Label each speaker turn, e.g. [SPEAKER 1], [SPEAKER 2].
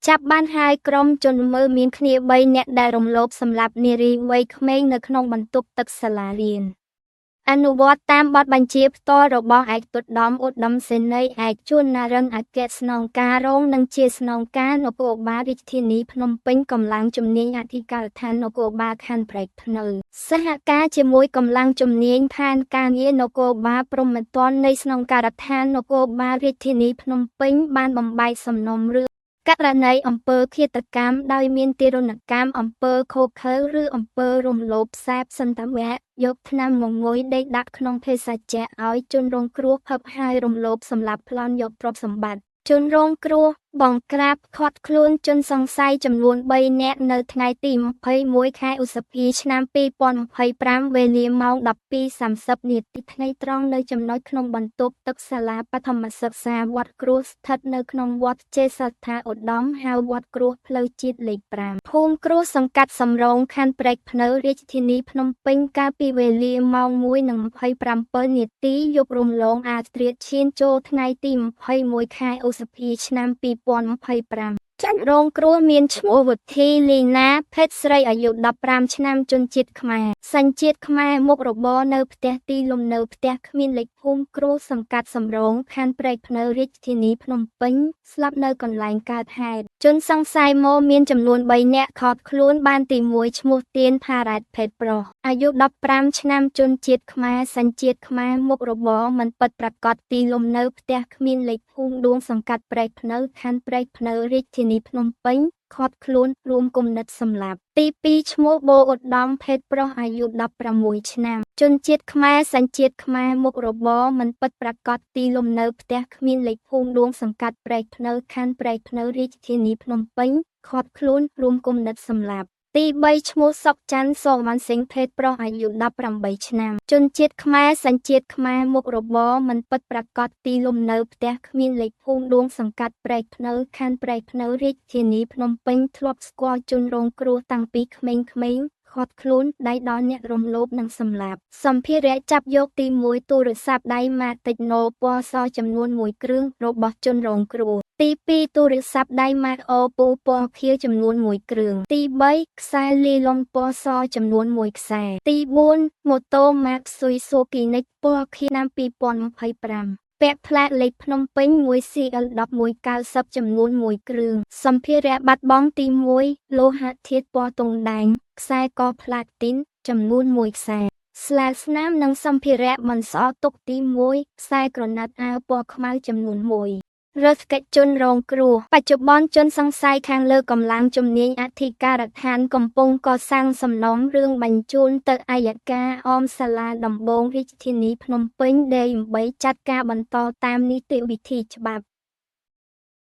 [SPEAKER 1] ចាប់បានហើយក្រុមជនមើលមានគ្នា3នាក់ដែលរំលោភសម្លាប់នារីវ័យក្មេងនៅក្នុងបន្ទប់ទឹកសាលារៀនអនុវត្តតាមបទបញ្ជាផ្ទាល់របស់ឯកឧត្តមឧត្តមសេនីយ៍ឯកជួនណារិនអគ្គស្នងការរងនិងជាស្នងការនគរបាលរាជធានីភ្នំពេញកម្លាំងជំនាញអធិការដ្ឋាននគរបាលខណ្ឌព្រែកភ្នៅសហការជាមួយកម្លាំងជំនាញផានការងារនគរបាលព្រហ្មទណ្ឌនៃស្នងការដ្ឋាននគរបាលរាជធានីភ្នំពេញបានបំបែកសំណុំរឿងករណីអំពើឃាតកម្មដោយមានទារុណកម្មអំពើឃោរឃៅឬអំពើរំលោភសែបសន្តវៈយកថ្នាំងងុយដេកដាក់ក្នុងភេសជ្ជៈឲ្យជនរងគ្រោះផឹកហើយរំលោភសម្លាប់ប្លន់យកទ្រព្យសម្បត្តិជនរងគ្រោះបង្ក្រាបឃាត់ខ្លួនជនសង្ស័យចំនួន3នាក់នៅថ្ងៃទី21ខែឧសភាឆ្នាំ2025វេលាម៉ោង 12:30 នាទីថ្ងៃត្រង់នៅចំណុចក្នុងបន្ទប់ទឹកសាលាបឋមសិក្សាវត្តគ្រួស្ថិតនៅក្នុងវត្តចេសថាឧត្តមហៅវត្តគ្រួផ្លូវជាតិលេខ5ភូមិគ្រួសង្កាត់សំរោងខណ្ឌព្រែកភ្នៅរាជធានីភ្នំពេញកាលពីវេលាម៉ោង 1:27 នាទីយប់រំលងអាត្រៀតឈានចូលថ្ងៃទី21ខែឧសភាឆ្នាំ2025ចាញ់រងគ្រោះមានឈ្មោះវុធីលីណាភេទស្រីអាយុ15ឆ្នាំជនជាតិខ្មែរសញ្ជាតិខ្មែរមុខរបរនៅផ្ទះទីលំនៅផ្ទះគ្មានលេខភូមិគ្រួសង្កាត់សំរោងខណ្ឌព្រែកភ្នៅរាជធានីភ្នំពេញស្លាប់នៅកន្លែងកើតហេតុជនសង្ស័យមកមានចំនួន3នាក់ឃាត់ខ្លួនបានទី1ឈ្មោះទៀនផារ៉ែតភេទប្រុសអាយុ15ឆ្នាំជនជាតិខ្មែរសញ្ជាតិខ្មែរមុខរបរមិនពិតប្រាកដទីលំនៅផ្ទះគ្មានលេខភូមិដួងសង្កាត់ព្រែកភ្នៅខណ្ឌព្រែកភ្នៅរាជធានីភ្នំពេញឃាត់ខ្លួនរួមគំនិតសម្លាប់ទី2ឈ្មោះបូឧត្តមភេទប្រុសអាយុ16ឆ្នាំជនជាតិខ្មែរសញ្ជាតិខ្មែរមុខរបរមិនពិតប្រាកដទីលំនៅផ្ទះគ្មានលេខភូមិដួងសង្កាត់ព្រែកភ្នៅខណ្ឌព្រែកភ្នៅរាជធានីភ្នំពេញឃាត់ខ្លួនរួមគំនិតសម្លាប់ទី3ឈ្មោះសុកច័ន្ទសវណ្ណសិង្ហភេទប្រុសអាយុ18ឆ្នាំជនជាតិខ្មែរសញ្ជាតិខ្មែរមុខរបរមិនពិតប្រាកដទីលំនៅផ្ទះគ្មានលេខភូមិដួងសង្កាត់ព្រែកភ្នៅខណ្ឌព្រែកភ្នៅរាជធានីភ្នំពេញធ្លាប់ស្គាល់ជនរងគ្រោះតាំងពីក្មេងៗឃាត់ខ្លួនដៃដល់អ្នករំលោភនិងសម្លាប់សម្ភារៈចាប់យកទី1ទូរស័ព្ទដៃម៉ាតិចណូពណ៌សចំនួន1គ្រឿងរបស់ជនរងគ្រោះទី2ទូរស័ព្ទដៃម៉ាកអូពូពណ៌ខៀវចំនួន1គ្រឿងទី3ខ្សែលីឡុងពណ៌សចំនួន1ខ្សែទី4ម៉ូតូម៉ាកស៊ុយសូគីនិចពណ៌ខៀវឆ្នាំ2025ពាក់ផ្លាកលេខភ្នំពេញ 1CL1190 ចំនួន1គ្រឿងសម្ភារៈបាត់បង់ទី1លោហៈធាតុពណ៌ទង់ដែងខ្សែកផ្លាទីនចំនួន1ខ្សែស្លាកស្នាមនិងសម្ភារៈបន្សល់ទុកទី1ខ្សែក្រណាត់អាវពណ៌ខ្មៅចំនួន1រដ្ឋកិច្ចជនរងគ្រោះបច្ចុប្បន្នជនសង្ស័យខាងលើកម្លាំងជំនាញអធិការដ្ឋានកំពុងកសាងសំណុំរឿងបញ្ជូនទៅអัยការអមសាលាដំបងរាជធានីភ្នំពេញដើម្បីចាត់ការបន្តតាមនីតិវិធីច្បាប់